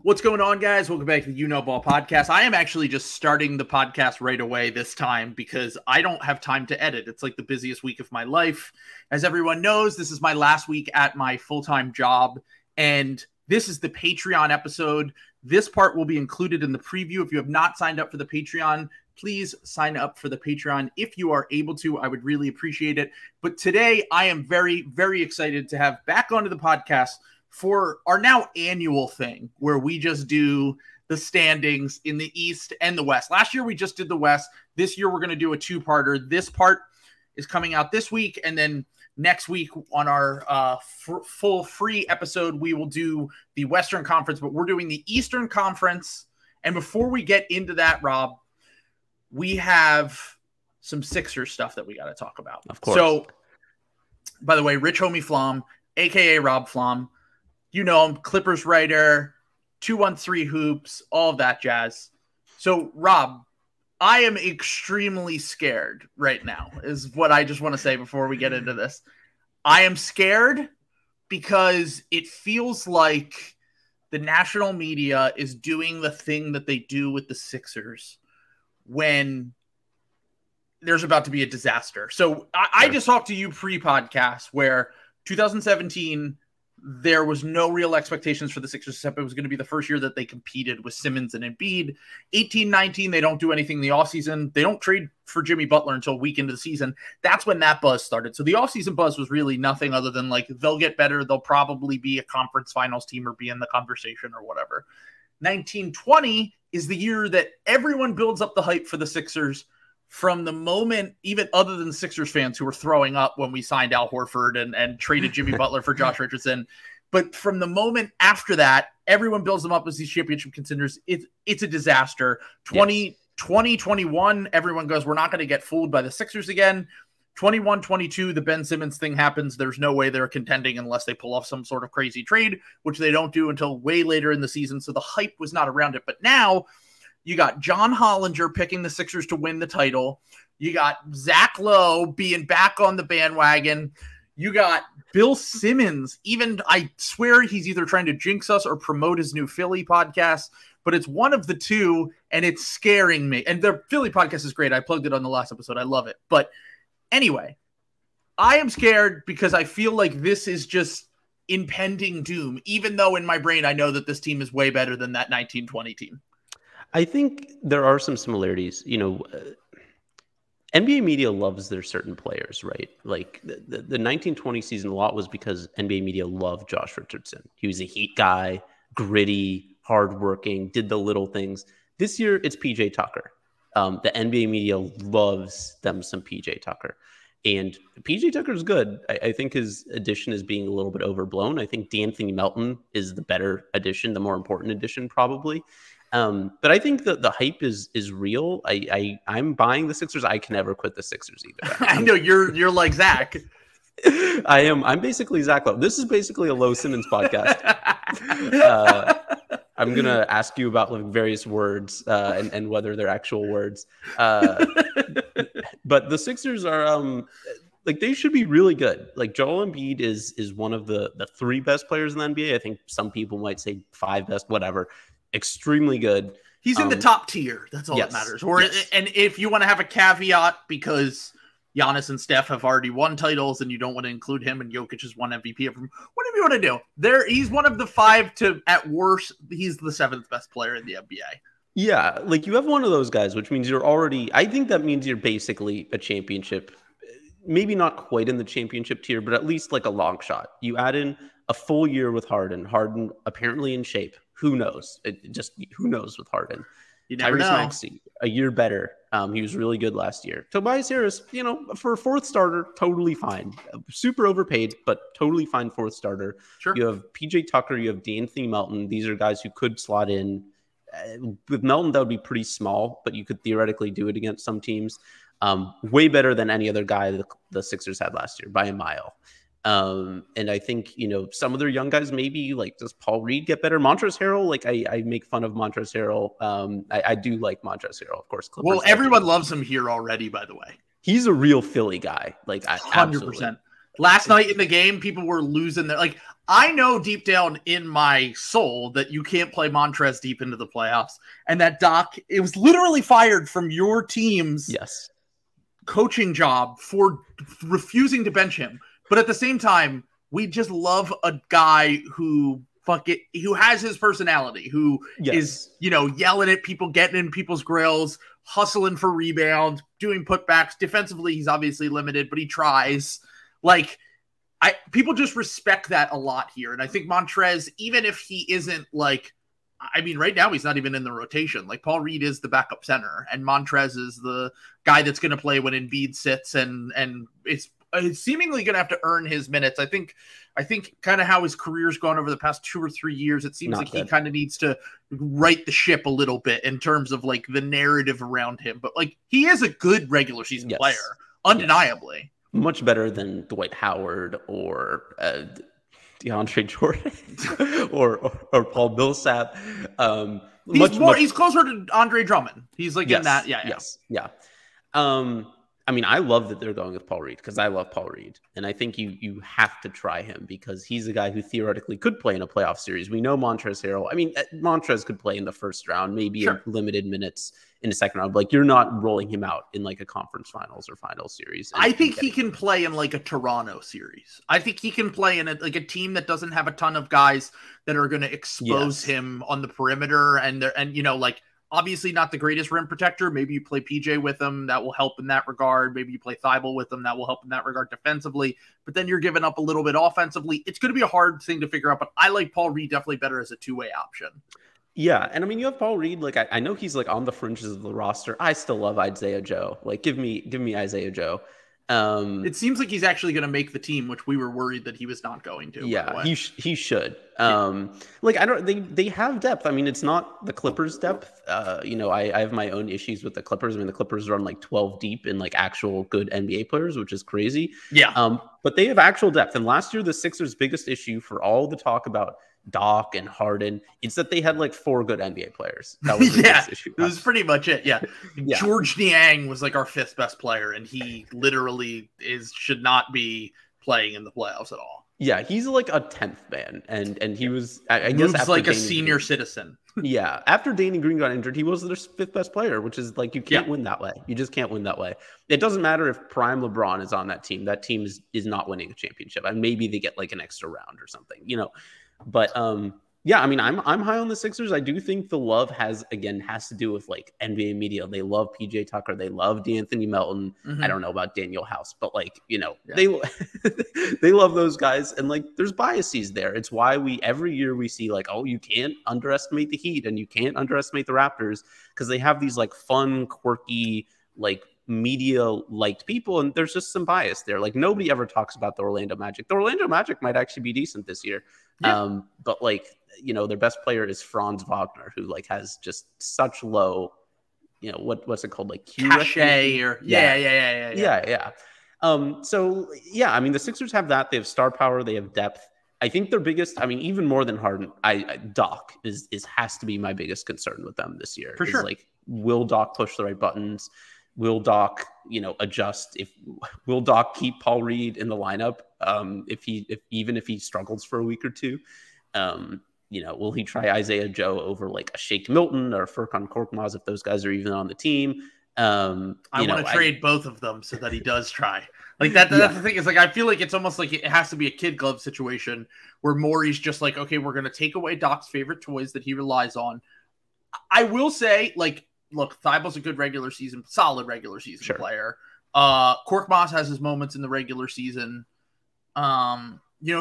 What's going on, guys? Welcome back to the You Know Ball podcast. I am actually just starting the podcast right away this time because I don't have time to edit. It's like the busiest week of my life. As everyone knows, this is my last week at my full-time job, and this is the Patreon episode. This part will be included in the preview. If you have not signed up for the Patreon, please sign up for the Patreon. If you are able to, I would really appreciate it. But today, I am very, very excited to have back onto the podcast for our now annual thing where we just do the standings in the East and the West. Last year, we just did the West. This year, we're going to do a two-parter. This part is coming out this week, and then next week on our full free episode, we will do the Western Conference, but we're doing the Eastern Conference. And before we get into that, Rob, we have some Sixers stuff that we got to talk about. Of course. So, by the way, Rich Homie Flom, a.k.a. Rob Flom, you know him, Clippers writer, 213 Hoops, all of that jazz. So, Rob, I am extremely scared right now, is what I just want to say before we get into this. I am scared because it feels like the national media is doing the thing that they do with the Sixers when there's about to be a disaster. So I just talked to you pre-podcast where 2017, there was no real expectations for the Sixers, except it was going to be the first year that they competed with Simmons and Embiid. 18-19, they don't do anything in the offseason. They don't trade for Jimmy Butler until week into the season. That's when that buzz started. So the offseason buzz was really nothing other than like, they'll get better. They'll probably be a conference finals team or be in the conversation or whatever. 19-20 is the year that everyone builds up the hype for the Sixers from the moment, even other than Sixers fans who were throwing up when we signed Al Horford and traded Jimmy Butler for Josh Richardson. But from the moment after that, everyone builds them up as these championship contenders. It's a disaster. 2021, everyone goes, we're not going to get fooled by the Sixers again. 21-22, the Ben Simmons thing happens. There's no way they're contending unless they pull off some sort of crazy trade, which they don't do until way later in the season. So the hype was not around it. But now you got John Hollinger picking the Sixers to win the title. You got Zach Lowe being back on the bandwagon. You got Bill Simmons. Even, I swear he's either trying to jinx us or promote his new Philly podcast, but it's one of the two, and it's scaring me. And the Philly podcast is great. I plugged it on the last episode. I love it. But anyway, I am scared because I feel like this is just impending doom, even though in my brain I know that this team is way better than that 1920 team. I think there are some similarities. You know, NBA media loves their certain players, right? Like the 1920 season, a lot was because NBA media loved Josh Richardson. He was a Heat guy, gritty, hardworking, did the little things. This year, it's PJ Tucker. The NBA media loves them some PJ Tucker. And PJ Tucker is good. I think his addition is being a little bit overblown. I think D'Anthony Melton is the better addition, the more important addition, probably. But I think that the hype is real. I'm buying the Sixers. I can never quit the Sixers either. I know you're like Zach. I am. I'm basically Zach Lowe. This is basically a Lowe Simmons podcast. I'm going to ask you about like various words and whether they're actual words. But the Sixers are like, they should be really good. Like Joel Embiid is one of the three best players in the NBA. I think some people might say five best, whatever. Extremely good. He's in the top tier. That's all that matters. Or and if you want to have a caveat because Giannis and Steph have already won titles and you don't want to include him and Jokic has won MVP of them, whatever you want to do. He's one of the five to, at worst, he's the seventh best player in the NBA. Yeah, like you have one of those guys, which means you're already, I think that means you're basically a championship, maybe not quite in the championship tier, but at least like a long shot. You add in a full year with Harden apparently in shape. Who knows? Who knows with Harden? You never know. Tyrese Maxey, a year better. He was really good last year. Tobias Harris, you know, for a fourth starter, totally fine. Super overpaid, but totally fine fourth starter. Sure. You have PJ Tucker, you have D'Anthony Melton. These are guys who could slot in. With Melton, that would be pretty small, but you could theoretically do it against some teams. Way better than any other guy the Sixers had last year by a mile. And I think, you know, some of their young guys, maybe like, does Paul Reed get better? Montrezl Harrell, like I make fun of Montrezl Harrell. I do like Montrezl Harrell, of course. Clippers, well, everyone loves him here already, by the way. He's a real Philly guy. Like 100%. Last night in the game, people were losing their, like, I know deep down in my soul that you can't play Montrez deep into the playoffs, and that Doc, it was literally fired from your team's coaching job for refusing to bench him. But at the same time, we just love a guy who who has his personality, who is, yelling at people, getting in people's grills, hustling for rebounds, doing putbacks. Defensively, he's obviously limited, but he tries. Like, people just respect that a lot here. And I think Montrez, even if he isn't like, I mean, right now he's not even in the rotation. Like, Paul Reed is the backup center, and Montrez is the guy that's going to play when Embiid sits, and it's seemingly going to have to earn his minutes. I think kind of how his career's gone over the past 2 or 3 years, it seems he kind of needs to right the ship a little bit in terms of like the narrative around him. But like, he is a good regular season player, undeniably. Much better than Dwight Howard or DeAndre Jordan or Paul Millsap. He's closer to Andre Drummond. He's like in that. Yeah. I mean, I love that they're going with Paul Reed because I love Paul Reed. And I think you have to try him because he's a guy who theoretically could play in a playoff series. We know Montrezl Harrell. I mean, Montrez could play in the first round, maybe in limited minutes in the second round. Like, you're not rolling him out in like a conference finals or final series. I think he can play in like a Toronto series. I think he can play in a team that doesn't have a ton of guys that are going to expose him on the perimeter. And like, obviously not the greatest rim protector. Maybe you play PJ with him. That will help in that regard. Maybe you play Thibault with him. That will help in that regard defensively. But then you're giving up a little bit offensively. It's going to be a hard thing to figure out. But I like Paul Reed definitely better as a two-way option. Yeah, and I mean, you have Paul Reed. Like, I know he's like on the fringes of the roster. I still love Isaiah Joe. Like, give me Isaiah Joe. It seems like he's actually going to make the team, which we were worried that he was not going to. Yeah, he should. Like, they have depth. I mean, it's not the Clippers depth. I have my own issues with the Clippers. I mean, the Clippers run like 12 deep in like actual good NBA players, which is crazy. Yeah. But they have actual depth. And last year, the Sixers' biggest issue for all the talk about Doc and Harden, it's that they had like 4 good NBA players. That was the biggest issue. It was pretty much it. Yeah. George Niang was like our 5th best player, and he literally should not be playing in the playoffs at all. Yeah, he's like a 10th man, and he was, I guess, after like a senior citizen. Yeah, after Danny Green got injured, he was their 5th best player, which is like, you can't win that way. You just can't win that way. It doesn't matter if prime LeBron is on that team. That team is not winning a championship, and maybe they get like an extra round or something, But yeah, I mean, I'm high on the Sixers. I do think the love has to do with like NBA media. They love PJ Tucker. They love DeAnthony Melton. I don't know about Daniel House, but like, they love those guys. And like, there's biases there. It's why every year we see like, oh, you can't underestimate the Heat and you can't underestimate the Raptors because they have these like fun, quirky, like media liked people. And there's just some bias there. Like, nobody ever talks about the Orlando Magic. The Orlando Magic might actually be decent this year. But like, their best player is Franz Wagner, who like has just such low, what's it called? Like cachet or yeah. So yeah, I mean, the Sixers have that. They have star power. They have depth. I think their biggest, I mean, even more than Harden, Doc has to be my biggest concern with them this year. For sure. Like, will Doc push the right buttons? Will Doc, adjust? Will Doc keep Paul Reed in the lineup? Even if he struggles for a week or two, will he try Isaiah Joe over like a Shake Milton or Furkan Korkmaz if those guys are even on the team? I want to trade both of them so that he does try. Like that's the thing is like, I feel like it's almost like it has to be a kid glove situation where Morey's just like, okay, we're going to take away Doc's favorite toys that he relies on. I will say, like, look, Thibault's a good solid regular season player. Korkmaz has his moments in the regular season.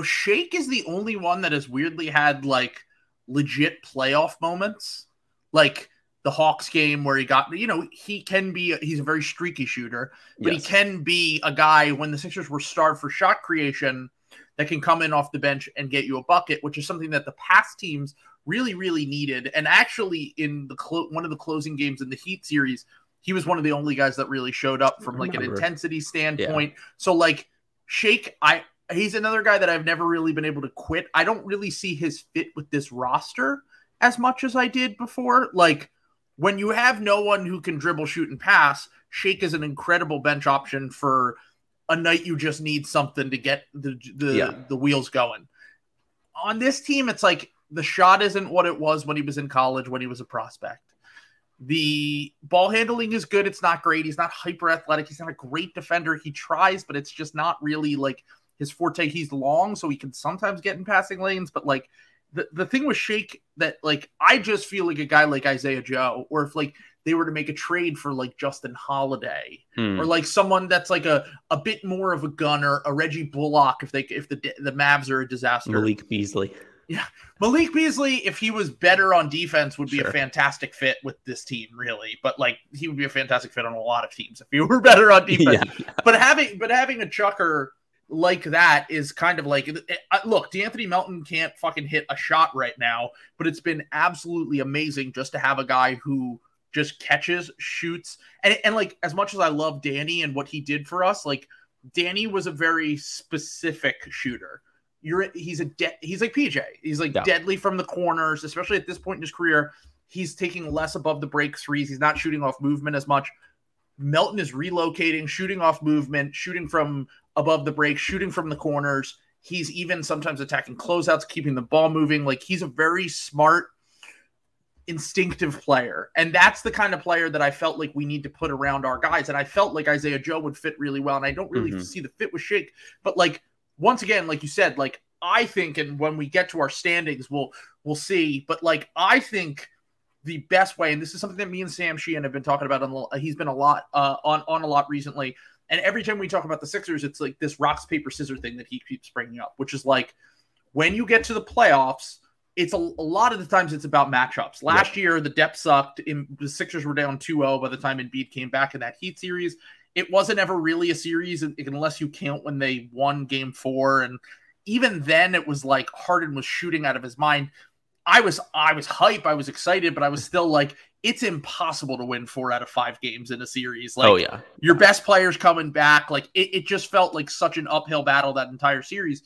Shake is the only one that has weirdly had like legit playoff moments, like the Hawks game where he got, he's a very streaky shooter, but he can be a guy when the Sixers were starved for shot creation that can come in off the bench and get you a bucket, which is something that the past teams really, really needed. And actually in one of the closing games in the Heat series, he was one of the only guys that really showed up from like an intensity standpoint. Yeah. So like Shake, he's another guy that I've never really been able to quit. I don't really see his fit with this roster as much as I did before. Like, when you have no one who can dribble, shoot, and pass, Shake is an incredible bench option for a night you just need something to get the wheels going. on this team, it's like the shot isn't what it was when he was in college, when he was a prospect. The ball handling is good. It's not great. He's not hyper athletic. He's not a great defender. He tries, but it's just not really like his forte. He's long, so he can sometimes get in passing lanes. But like the thing with Shake that like I just feel like a guy like Isaiah Joe, or if like they were to make a trade for like Justin Holiday or like someone that's like a bit more of a gunner, a Reggie Bullock, if the Mavs are a disaster. Malik Beasley. Yeah. Malik Beasley, if he was better on defense, would be a fantastic fit with this team, really. But like he would be a fantastic fit on a lot of teams if he were better on defense. Yeah. But having a chucker like that is kind of like, look, DeAnthony Melton can't fucking hit a shot right now, but it's been absolutely amazing just to have a guy who just catches, shoots, and like as much as I love Danny and what he did for us, like Danny was a very specific shooter. He's like PJ. He's like deadly from the corners, especially at this point in his career. He's taking less above the break threes. He's not shooting off movement as much. Melton is relocating, shooting off movement, shooting from above the break, shooting from the corners. He's even sometimes attacking closeouts, keeping the ball moving. Like he's a very smart, instinctive player. And that's the kind of player that I felt like we need to put around our guys. And I felt like Isaiah Joe would fit really well. And I don't really see the fit with Shake, but like, once again, like you said, like I think, and when we get to our standings, we'll see. But like I think the best way, and this is something that me and Sam Sheehan have been talking about. He's been a lot on a lot recently. And every time we talk about the Sixers, it's like this rocks, paper, scissors thing that he keeps bringing up, which is like when you get to the playoffs, it's a lot of the times it's about matchups. Last year, the depth sucked. The Sixers were down 2-0 by the time Embiid came back in that Heat series. It wasn't ever really a series unless you count when they won game 4. And even then it was like Harden was shooting out of his mind. I was hype. I was excited, but I was still like, it's impossible to win 4 out of 5 games in a series. Like your best players coming back. Like it just felt like such an uphill battle that entire series.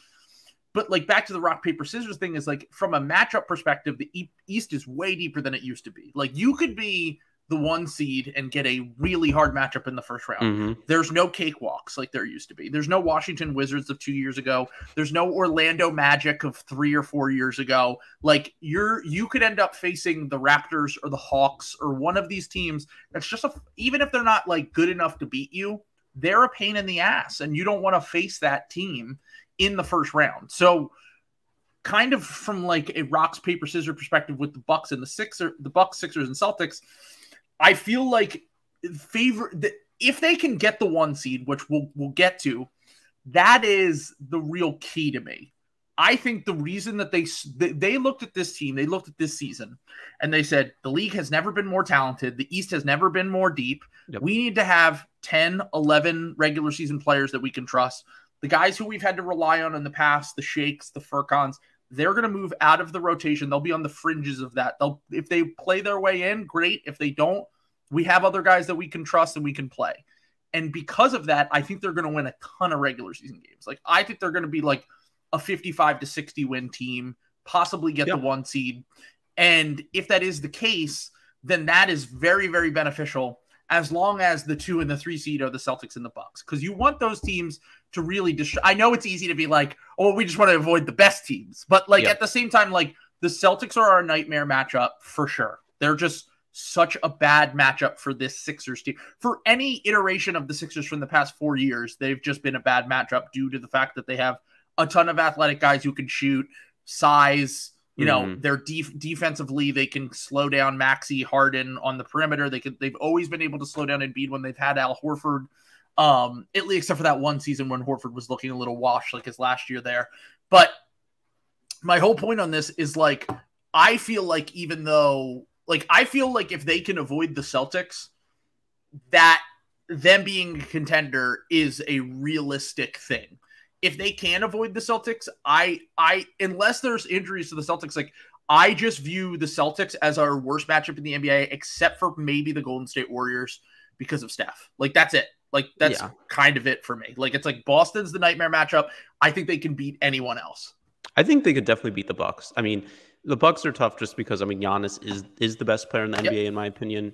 But like back to the rock, paper, scissors thing is like from a matchup perspective, the East is way deeper than it used to be. Like you could be the 1 seed and get a really hard matchup in the first round. There's no cakewalks like there used to be. There's no Washington Wizards of 2 years ago. There's no Orlando Magic of 3 or 4 years ago. Like you could end up facing the Raptors or the Hawks or one of these teams that's just even if they're not like good enough to beat you, they're a pain in the ass, and you don't want to face that team in the first round. So kind of from like a rocks, paper, scissors perspective with the Bucks and the Bucks, Sixers, and Celtics, I feel like if they can get the 1 seed, which we'll get to, that is the real key to me. I think the reason that they looked at this team, they looked at this season, and they said, the league has never been more talented. The East has never been more deep. Yep. We need to have 10, 11 regular season players that we can trust. The guys who we've had to rely on in the past, the Shakes, the Furcons, they're going to move out of the rotation. They'll be on the fringes of that. If they play their way in, great. If they don't, we have other guys that we can trust and we can play. And because of that, I think they're going to win a ton of regular season games. Like I think they're going to be like a 55-60 win team, possibly get the 1 seed. And if that is the case, then that is very, very beneficial as long as the 2 and the 3 seed are the Celtics and the Bucks. Because you want those teams to really I know it's easy to be like, oh, we just want to avoid the best teams. But like at the same time, like the Celtics are our nightmare matchup for sure. They're just such a bad matchup for this Sixers team. For any iteration of the Sixers from the past 4 years, they've just been a bad matchup due to the fact that they have a ton of athletic guys who can shoot, size, you know, they're defensively, they can slow down Maxey, Harden on the perimeter. They've always been able to slow down Embiid when they've had Al Horford, except for that one season when Horford was looking a little washed like his last year there. But my whole point on this is like, I feel like if they can avoid the Celtics, that them being a contender is a realistic thing. If they can avoid the Celtics, I unless there's injuries to the Celtics, like I just view the Celtics as our worst matchup in the NBA, except for maybe the Golden State Warriors because of Steph. Like that's it. Like that's kind of it for me. Like it's like Boston's the nightmare matchup. I think they can beat anyone else. I think they could definitely beat the Bucks. I mean, the Bucks are tough just because Giannis is the best player in the NBA in my opinion.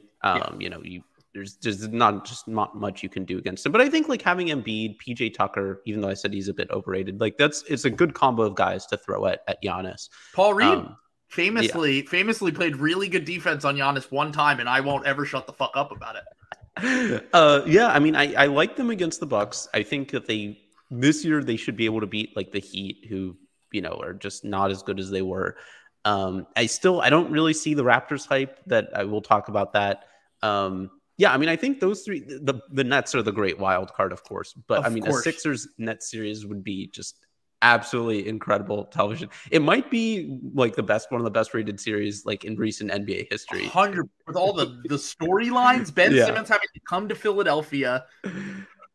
You know, there's just not much you can do against him. But I think like having Embiid, PJ Tucker, even though I said he's a bit overrated, like it's a good combo of guys to throw at Giannis. Paul Reed famously played really good defense on Giannis one time, and I won't ever shut the fuck up about it. I mean, I like them against the Bucks. I think that this year they should be able to beat like the Heat, who are just not as good as they were. I don't really see the Raptors hype. That I will talk about that. I mean, I think those three, the Nets are the great wild card, of course. But a Sixers Nets series would be just absolutely incredible television. It might be like one of the best rated series like in recent NBA history. 100 with all the storylines. Ben Simmons having to come to Philadelphia,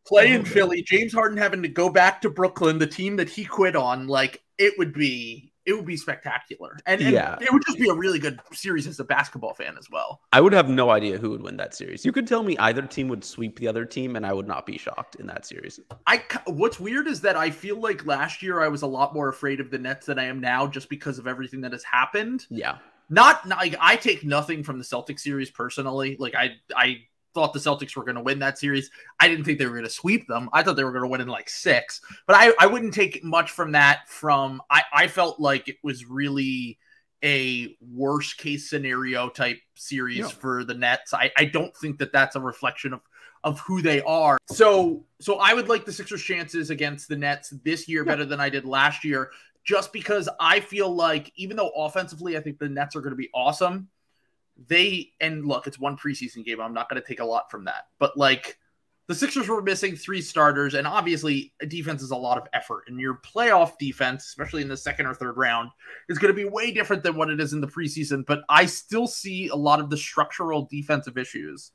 play in Philly. James Harden having to go back to Brooklyn, the team that he quit on. Like it would be spectacular. And it would just be a really good series as a basketball fan as well. I would have no idea who would win that series. You could tell me either team would sweep the other team, and I would not be shocked in that series. What's weird is that I feel like last year I was a lot more afraid of the Nets than I am now just because of everything that has happened. Yeah. Not like I take nothing from the Celtics series personally. Like I thought the Celtics were going to win that series. I didn't think they were going to sweep them. I thought they were going to win in like 6, but I wouldn't take much from that. I felt like it was really a worst case scenario type series for the Nets. I don't think that that's a reflection of who they are. So I would like the Sixers' chances against the Nets this year better than I did last year, just because I feel like even though offensively I think the Nets are going to be awesome, look, it's one preseason game. I'm not going to take a lot from that. But like the Sixers were missing 3 starters, and obviously defense is a lot of effort. And your playoff defense, especially in the second or third round, is going to be way different than what it is in the preseason. But I still see a lot of the structural defensive issues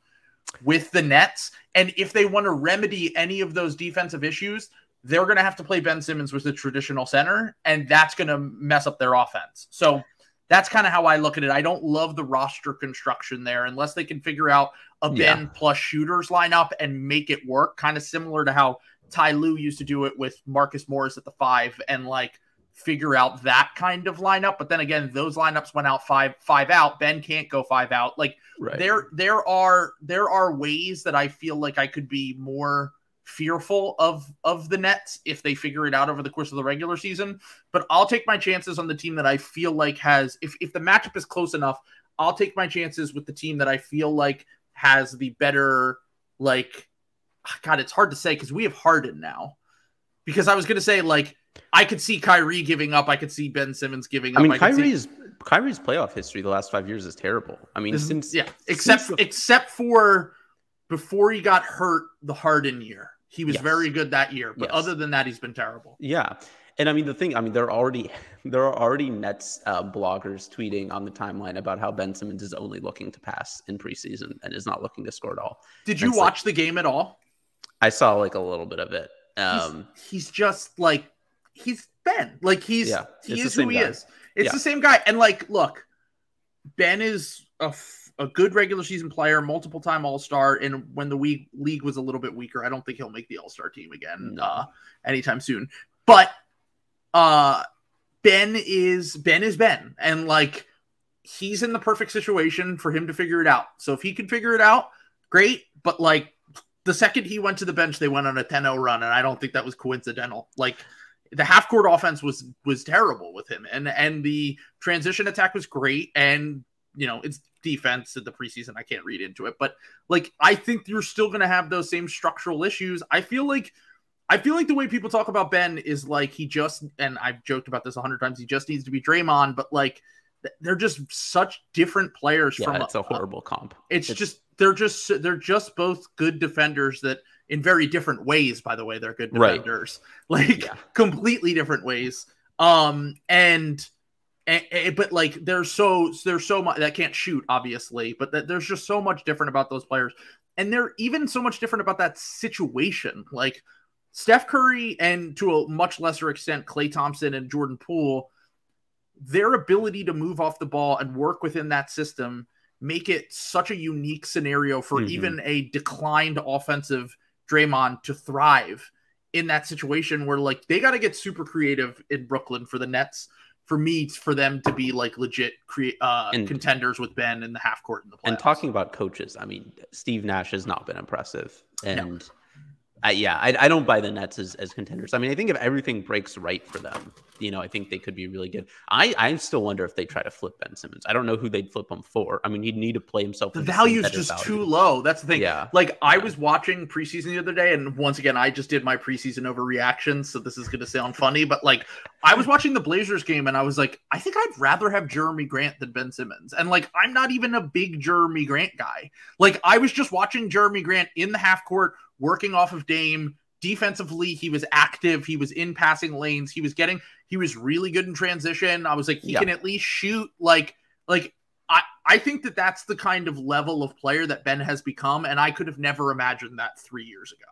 with the Nets. And if they want to remedy any of those defensive issues, they're going to have to play Ben Simmons with the traditional center, and that's going to mess up their offense. So that's kind of how I look at it. I don't love the roster construction there unless they can figure out a Ben plus shooters lineup and make it work, kind of similar to how Ty Lue used to do it with Marcus Morris at the 5 and like figure out that kind of lineup. But then again, those lineups went out 5 out. Ben can't go 5 out. Like there are ways that I feel like I could be more fearful of the Nets if they figure it out over the course of the regular season, but I'll take my chances on the team that I feel like has, if the matchup is close enough, I'll take my chances with the team that I feel like has the better, like, God, it's hard to say because we have Harden now, because I was going to say, like, I could see Kyrie giving up. I could see Ben Simmons giving up. I mean, Kyrie's playoff history the last 5 years is terrible. I mean, except for before he got hurt the Harden year. He was very good that year, but other than that, he's been terrible. Yeah. And I mean, there are already Nets bloggers tweeting on the timeline about how Ben Simmons is only looking to pass in preseason and is not looking to score at all. Did you watch the game at all? I saw like a little bit of it. He's just like, he's Ben. Like he is who he is. It's the same guy. And like, look, Ben is a good regular season player, multiple time All-Star. And when the league was a little bit weaker, I don't think he'll make the All-Star team again anytime soon. But Ben is Ben. And like, he's in the perfect situation for him to figure it out. So if he can figure it out, great. But like the second he went to the bench, they went on a 10-0 run. And I don't think that was coincidental. Like the half court offense was terrible with him. And the transition attack was great. And you know, it's defense in the preseason. I can't read into it, but like, I think you're still going to have those same structural issues. I feel like the way people talk about Ben is like, and I've joked about this 100 times, he just needs to be Draymond, but like, they're just such different players. It's a horrible comp. They're just both good defenders that in very different ways, by the way, they're good defenders, completely different ways. But like there's so much that can't shoot, obviously, but there's just so much different about those players, and they're even so much different about that situation. Like Steph Curry and to a much lesser extent Klay Thompson and Jordan Poole, their ability to move off the ball and work within that system make it such a unique scenario for even a declined offensive Draymond to thrive in that situation where like they got to get super creative in Brooklyn for the Nets for me, for them to be like legit contenders with Ben in the half court in the playoffs. And talking about coaches, I mean, Steve Nash has not been impressive. And I don't buy the Nets as contenders. I mean, I think if everything breaks right for them, I think they could be really good. I still wonder if they try to flip Ben Simmons. I don't know who they'd flip him for. I mean, he'd need to play himself. The value is just too low. That's the thing. Yeah. Like, I was watching preseason the other day, and once again, I just did my preseason overreaction, so this is going to sound funny, but like, I was watching the Blazers game, and I was like, I think I'd rather have Jeremy Grant than Ben Simmons. And like, I'm not even a big Jeremy Grant guy. Like, I was just watching Jeremy Grant in the half court, working off of Dame. Defensively, he was active. He was in passing lanes. He was really good in transition. I was like, he can at least shoot. I think that's the kind of level of player that Ben has become, and I could have never imagined that 3 years ago.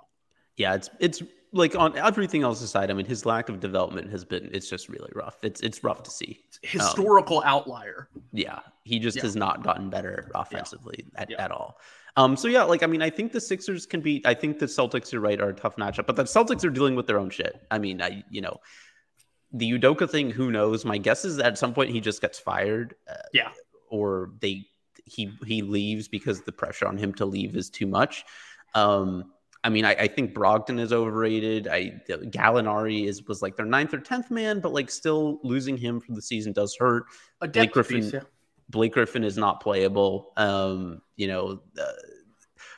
Yeah, it's like, on everything else aside, I mean, his lack of development it's just really rough. It's rough to see. Historical outlier. Yeah, he just has not gotten better offensively at all. I mean, I think the Sixers can beat. I think the Celtics, you're right, are a tough matchup, but the Celtics are dealing with their own shit. I mean, the Udoka thing, who knows? My guess is that at some point he just gets fired. Or he leaves because the pressure on him to leave is too much. I mean, I think Brogdon is overrated. Gallinari was like their 9th or 10th man, but like still losing him for the season does hurt. Blake Griffin is not playable.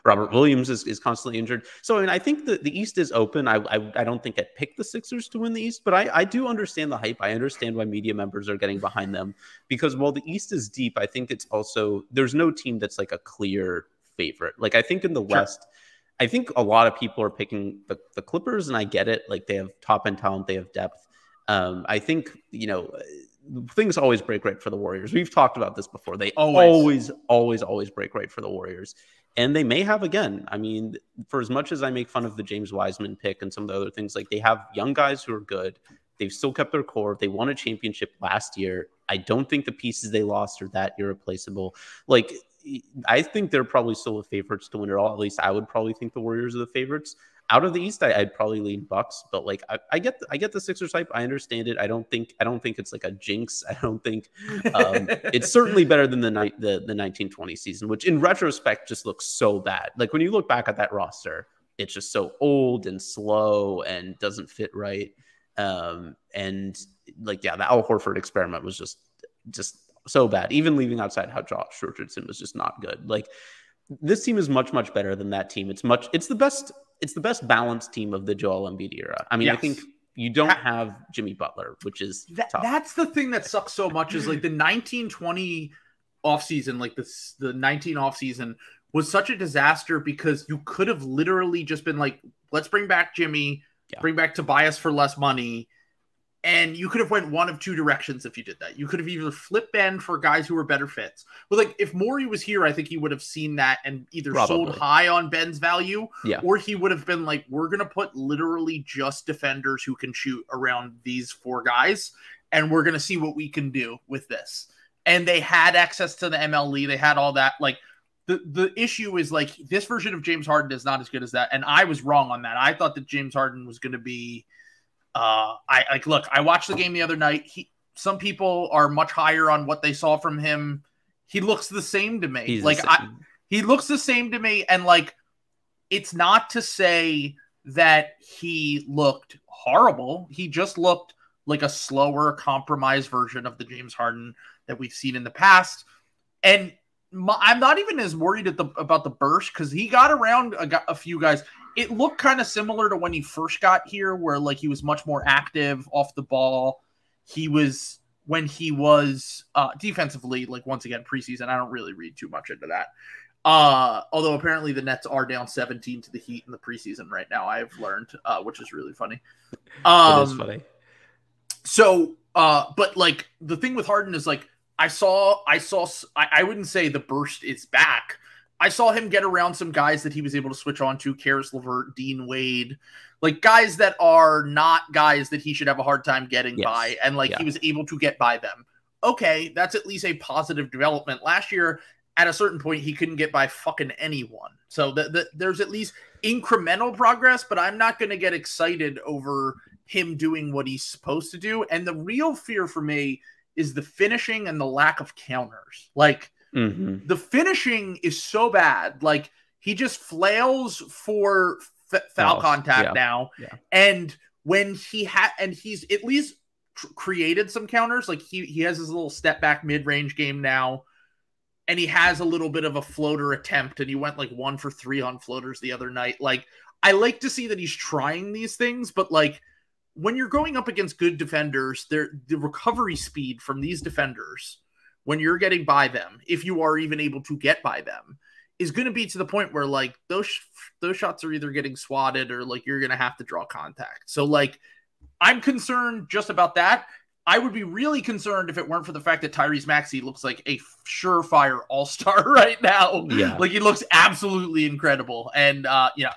Robert Williams is constantly injured. So, I mean, I think the East is open. I don't think I'd pick the Sixers to win the East, but I do understand the hype. I understand why media members are getting behind them, because while the East is deep, I think it's also, there's no team that's like a clear favorite. Like, I think in the West, I think a lot of people are picking the Clippers, and I get it. Like, they have top-end talent, they have depth. I think, things always break right for the Warriors. We've talked about this before. They always break right for the Warriors. And they may have again. I mean, for as much as I make fun of the James Wiseman pick and some of the other things, like, they have young guys who are good. They've still kept their core. They won a championship last year. I don't think the pieces they lost are that irreplaceable. Like, I think they're probably still the favorites to win it all. At least I would probably think the Warriors are the favorites. Out of the East, I'd probably lean Bucks, but like, I get the Sixers hype. I understand it. I don't think it's like a jinx. I don't think it's certainly better than the 1920 season, which in retrospect just looks so bad. Like, when you look back at that roster, it's just so old and slow and doesn't fit right. And like, the Al Horford experiment was just so bad. Even leaving outside how Josh Richardson was just not good. Like, this team is much, much better than that team. It's the best balanced team of the Joel Embiid era. I mean, I think you don't have Jimmy Butler, which is tough. That's the thing that sucks so much, is like the 1920 offseason, like the 19 offseason was such a disaster, because you could have literally just been like, let's bring back Jimmy, bring back Tobias for less money. And you could have went one of two directions if you did that. You could have either flipped Ben for guys who were better fits. But like, if Morey was here, I think he would have seen that and either sold high on Ben's value, or he would have been like, we're going to put literally just defenders who can shoot around these 4 guys, and we're going to see what we can do with this. And they had access to the MLE. They had all that. Like, the issue is, like, this version of James Harden is not as good as that. And I was wrong on that. I thought that James Harden was going to be... I watched the game the other night. Some people are much higher on what they saw from him. He looks the same to me. He looks the same to me. And like, it's not to say that he looked horrible. He just looked like a slower, compromised version of the James Harden that we've seen in the past. And I'm not even as worried about the burst, because he got around a few guys. It looked kind of similar to when he first got here, where like he was much more active off the ball. When he was defensively, like, once again, preseason, I don't really read too much into that. Although apparently the Nets are down 17 to the Heat in the preseason right now, I've learned, which is really funny. It is funny. So, but like, the thing with Harden is, like, I wouldn't say the burst is back. I saw him get around some guys that he was able to switch on to, Karis LeVert, Dean Wade, like guys that are not guys that he should have a hard time getting by. And like, he was able to get by them. Okay, that's at least a positive development. Last year, at a certain point, he couldn't get by fucking anyone. So there's at least incremental progress, but I'm not going to get excited over him doing what he's supposed to do. And the real fear for me is the finishing and the lack of counters. Like the finishing is so bad. Like he just flails for foul contact now. Yeah. And when he's at least created some counters, like he has his little step back mid-range game now. And he has a little bit of a floater attempt, and he went like 1 for 3 on floaters the other night. Like, I like to see that he's trying these things, but like when you're going up against good defenders, the recovery speed from these defenders, when you're getting by them, if you are even able to get by them, is going to be to the point where like those shots are either getting swatted or like you're going to have to draw contact. So like I'm concerned just about that. I would be really concerned if it weren't for the fact that Tyrese Maxey looks like a surefire all-star right now. Yeah. Like he looks absolutely incredible. And,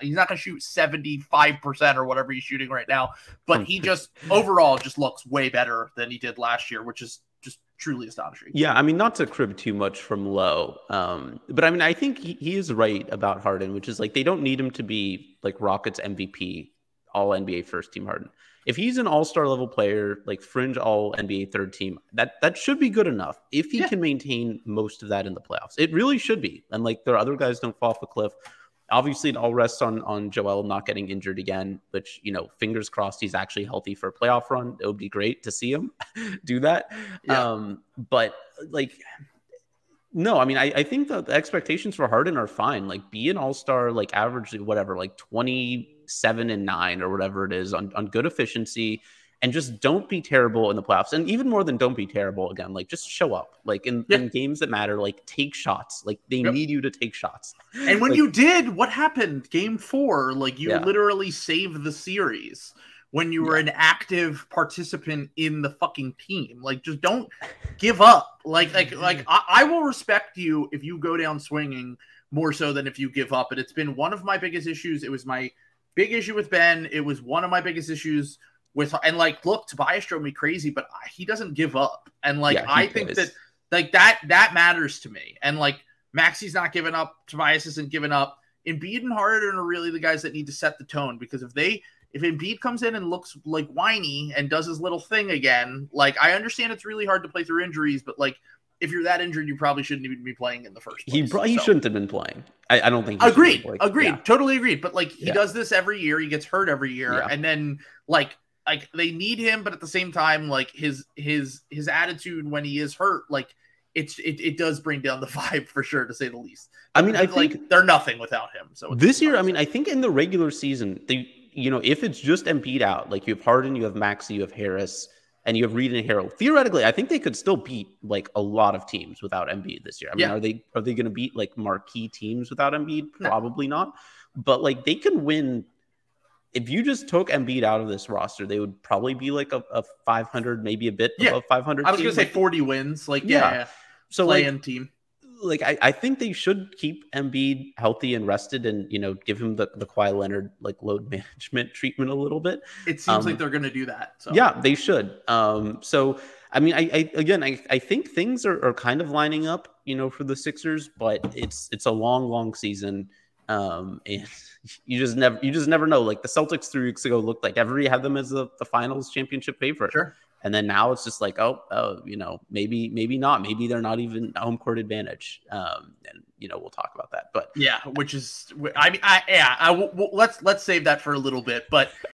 he's not going to shoot 75% or whatever he's shooting right now, but he just overall just looks way better than he did last year, which is just truly astonishing. Yeah. I mean, not to crib too much from Lowe. But I mean, I think he is right about Harden, which is like, they don't need him to be like Rockets MVP, all NBA first team Harden. If he's an all-star level player, like fringe all NBA third team, that should be good enough. If he can maintain most of that in the playoffs, it really should be. And like there are other guys don't fall off a cliff. Obviously, it all rests on Joel not getting injured again, which, fingers crossed he's actually healthy for a playoff run. It would be great to see him do that. Yeah. But like, no, I mean, I think the expectations for Harden are fine. Like be an all-star, like average, whatever, like 27 and 9 or whatever it is on good efficiency, and just don't be terrible in the playoffs. And even more than don't be terrible, again, like just show up like in games that matter, like take shots, like they need you to take shots. And when you did, what happened? Game 4, like you literally saved the series when you were an active participant in the fucking team. Like, just don't give up. Like I will respect you if you go down swinging more so than if you give up. And it's been one of my biggest issues. It was my big issue with Ben. It was one of my biggest issues with, and like, look, Tobias drove me crazy, but he doesn't give up. And like, I think that like that matters to me. And like, Maxey's not giving up. Tobias isn't giving up. Embiid and Harden are really the guys that need to set the tone, because if Embiid comes in and looks like whiny and does his little thing again, like, I understand it's really hard to play through injuries, but like, if you're that injured, you probably shouldn't even be playing in the first place. He shouldn't have been playing. I don't think. Agreed. Totally agreed. But like, he does this every year. He gets hurt every year, and then like they need him, but at the same time, like his attitude when he is hurt, like it does bring down the vibe for sure, to say the least. I mean, I think like they're nothing without him. So this year, I mean, I think in the regular season, if it's just Embiid out, like you have Harden, you have Maxey, you have Harris, and you have Reed and Harrell, theoretically, I think they could still beat like a lot of teams without Embiid this year. I mean, are they going to beat like marquee teams without Embiid? Probably not. But like, they can win. If you just took Embiid out of this roster, they would probably be like a 500, maybe a bit above 500. I was going to say 40 wins. Like, so play-in team. Like, I think they should keep Embiid healthy and rested, and give him the Kawhi Leonard like load management treatment a little bit. It seems like they're going to do that. So. Yeah, they should. So I mean, I think things are kind of lining up, for the Sixers, but it's a long season, and you just never know. Like the Celtics 3 weeks ago looked like everybody had them as the finals championship favorite. Sure. And then now it's just like, maybe not. Maybe they're not even home court advantage. And we'll talk about that. But yeah, which is, let's save that for a little bit. But